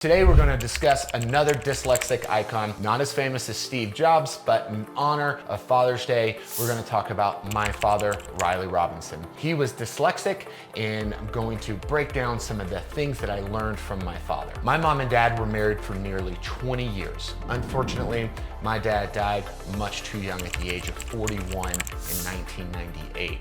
Today we're going to discuss another dyslexic icon, not as famous as Steve Jobs, but in honor of Father's Day, we're going to talk about my father, Riley Robinson. He was dyslexic, and I'm going to break down some of the things that I learned from my father. My mom and dad were married for nearly 20 years. Unfortunately, my dad died much too young at the age of 41 in 1998.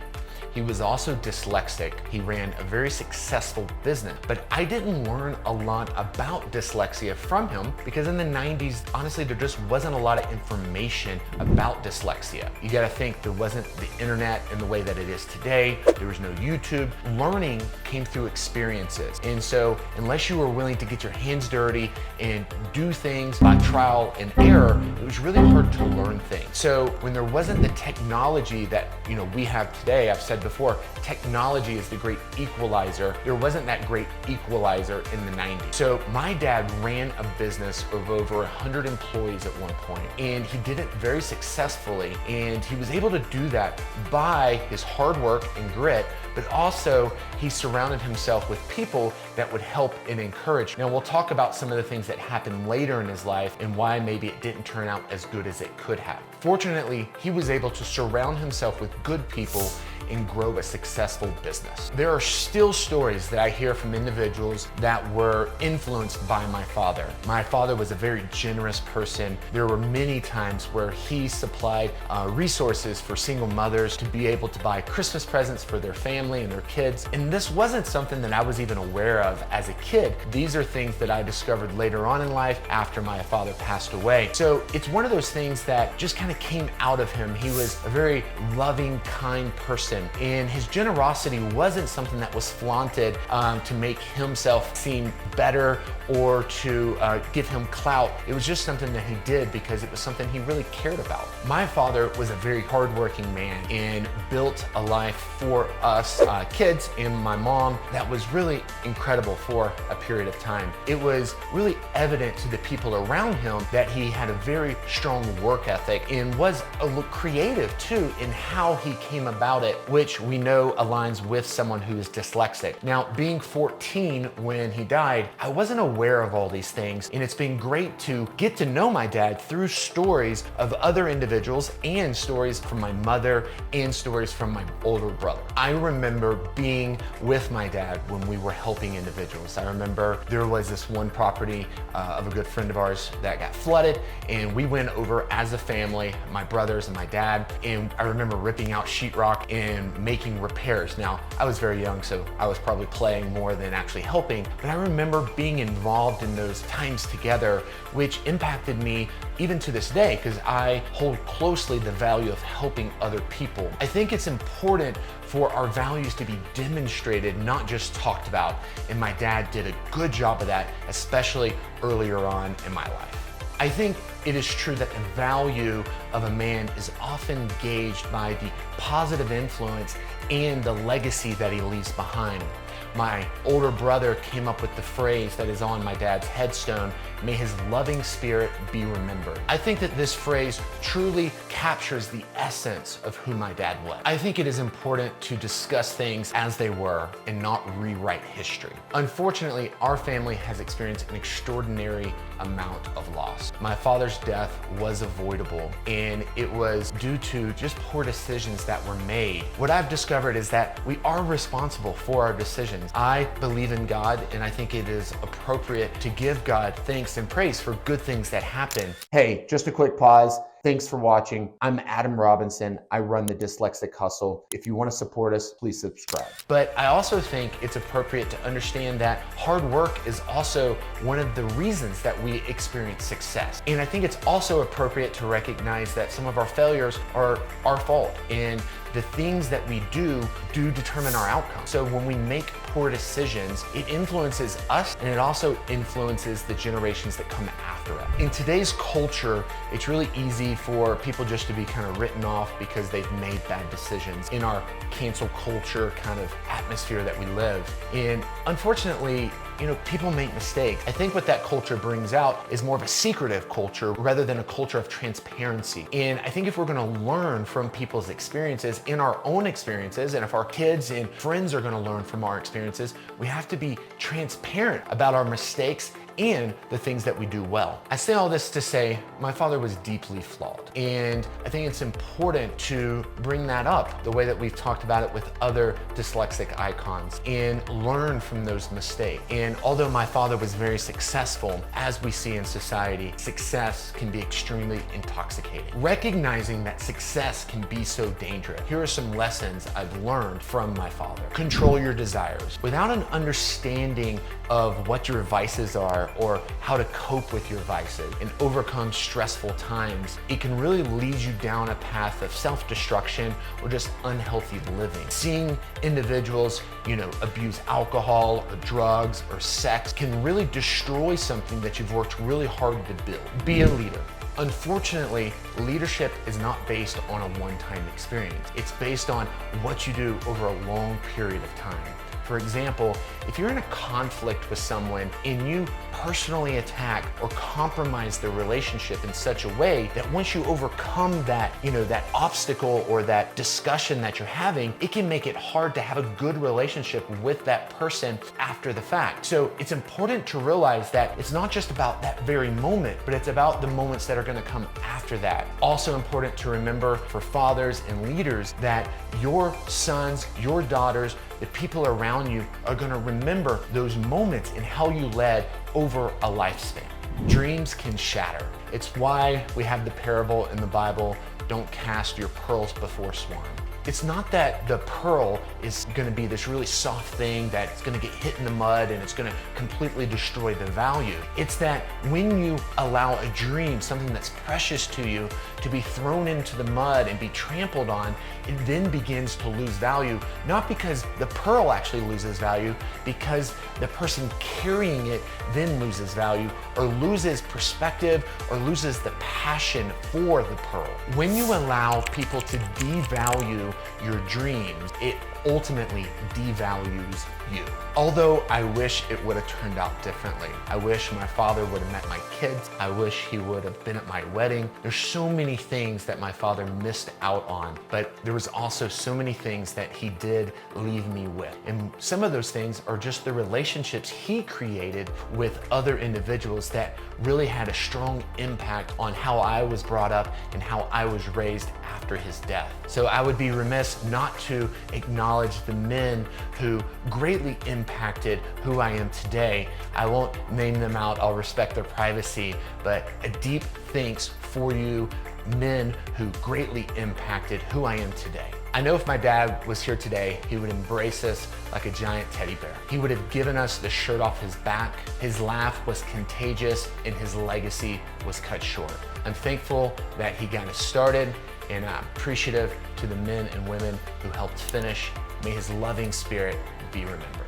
He was also dyslexic. He ran a very successful business, but I didn't learn a lot about dyslexia from him because in the 90s, honestly, there just wasn't a lot of information about dyslexia. You gotta think there wasn't the internet in the way that it is today. There was no YouTube. Learning came through experiences. And so unless you were willing to get your hands dirty and do things by trial and error, it was really hard to learn things. So when there wasn't the technology that we have today, I've said before, technology is the great equalizer. There wasn't that great equalizer in the 90s. So my dad ran a business of over 100 employees at one point, and he did it very successfully. And he was able to do that by his hard work and grit, but also he surrounded himself with people that would help and encourage. Now we'll talk about some of the things that happened later in his life and why maybe it didn't turn out as good as it could have. Fortunately, he was able to surround himself with good people and grow a successful business. There are still stories that I hear from individuals that were influenced by my father. My father was a very generous person. There were many times where he supplied resources for single mothers to be able to buy Christmas presents for their family and their kids. And this wasn't something that I was even aware of as a kid. These are things that I discovered later on in life after my father passed away. So it's one of those things that just kind of came out of him. He was a very loving, kind person. And his generosity wasn't something that was flaunted to make himself seem better or to give him clout. It was just something that he did because it was something he really cared about. My father was a very hardworking man and built a life for us kids and my mom that was really incredible for a period of time. It was really evident to the people around him that he had a very strong work ethic and was creative too in how he came about it, which we know aligns with someone who is dyslexic. Now, being 14 when he died, I wasn't aware of all these things, and it's been great to get to know my dad through stories of other individuals and stories from my mother and stories from my older brother. I remember being with my dad when we were helping individuals. I remember there was this one property of a good friend of ours that got flooded, and we went over as a family, my brothers and my dad, and I remember ripping out sheetrock and making repairs. Now, I was very young, so I was probably playing more than actually helping, but I remember being involved in those times together, which impacted me even to this day, because I hold closely the value of helping other people. I think it's important for our values to be demonstrated, not just talked about, and my dad did a good job of that, especially earlier on in my life. I think it is true that the value of a man is often gauged by the positive influence and the legacy that he leaves behind. My older brother came up with the phrase that is on my dad's headstone, "May his loving spirit be remembered." I think that this phrase truly captures the essence of who my dad was. I think it is important to discuss things as they were and not rewrite history. Unfortunately, our family has experienced an extraordinary amount of loss. My father's death was avoidable, and it was due to just poor decisions that were made. What I've discovered is that we are responsible for our decisions. I believe in God, and I think it is appropriate to give God thanks and praise for good things that happen. Hey, just a quick pause. Thanks for watching. I'm Adam Robinson. I run the Dyslexic Hustle. If you want to support us, please subscribe. But I also think it's appropriate to understand that hard work is also one of the reasons that we experience success. And I think it's also appropriate to recognize that some of our failures are our fault, and the things that we do determine our outcome. So when we make poor decisions, it influences us, and it also influences the generations that come after us. In today's culture, it's really easy for people just to be kind of written off because they've made bad decisions in our cancel culture kind of atmosphere that we live in. Unfortunately, people make mistakes. I think what that culture brings out is more of a secretive culture rather than a culture of transparency. And I think if we're gonna learn from people's experiences in our own experiences, and if our kids and friends are gonna learn from our experiences, we have to be transparent about our mistakes and the things that we do well. I say all this to say my father was deeply flawed, and I think it's important to bring that up the way that we've talked about it with other dyslexic icons and learn from those mistakes. And although my father was very successful, as we see in society, success can be extremely intoxicating. Recognizing that success can be so dangerous, here are some lessons I've learned from my father. Control your desires. Without an understanding of what your vices are or how to cope with your vices and overcome stressful times, it can really lead you down a path of self-destruction or just unhealthy living. Seeing individuals, abuse alcohol or drugs or sex can really destroy something that you've worked really hard to build. Be a leader. Unfortunately, leadership is not based on a one-time experience. It's based on what you do over a long period of time. For example, if you're in a conflict with someone and you personally attack or compromise the relationship in such a way that once you overcome that, that obstacle or that discussion that you're having, it can make it hard to have a good relationship with that person after the fact. So it's important to realize that it's not just about that very moment, but it's about the moments that are going to come after that. Also important to remember for fathers and leaders that your sons, your daughters, the people around you are going to remember those moments and how you led over a lifespan. Dreams can shatter. It's why we have the parable in the Bible, don't cast your pearls before swine. It's not that the pearl is going to be this really soft thing that's going to get hit in the mud and it's going to completely destroy the value. It's that when you allow a dream, something that's precious to you, to be thrown into the mud and be trampled on, it then begins to lose value, not because the pearl actually loses value, because the person carrying it then loses value or loses perspective or loses the passion for the pearl. When you allow people to devalue your dreams, it ultimately devalues you. Although I wish it would have turned out differently. I wish my father would have met my kids. I wish he would have been at my wedding. There's so many things that my father missed out on, but there was also so many things that he did leave me with. And some of those things are just the relationships he created with other individuals that really had a strong impact on how I was brought up and how I was raised after his death. So I would be remiss not to acknowledge the men who greatly impacted who I am today. I won't name them out, I'll respect their privacy, but a deep thanks for you men who greatly impacted who I am today. I know if my dad was here today, he would embrace us like a giant teddy bear. He would have given us the shirt off his back. His laugh was contagious and his legacy was cut short. I'm thankful that he got us started, and I'm appreciative to the men and women who helped finish. May his loving spirit be remembered.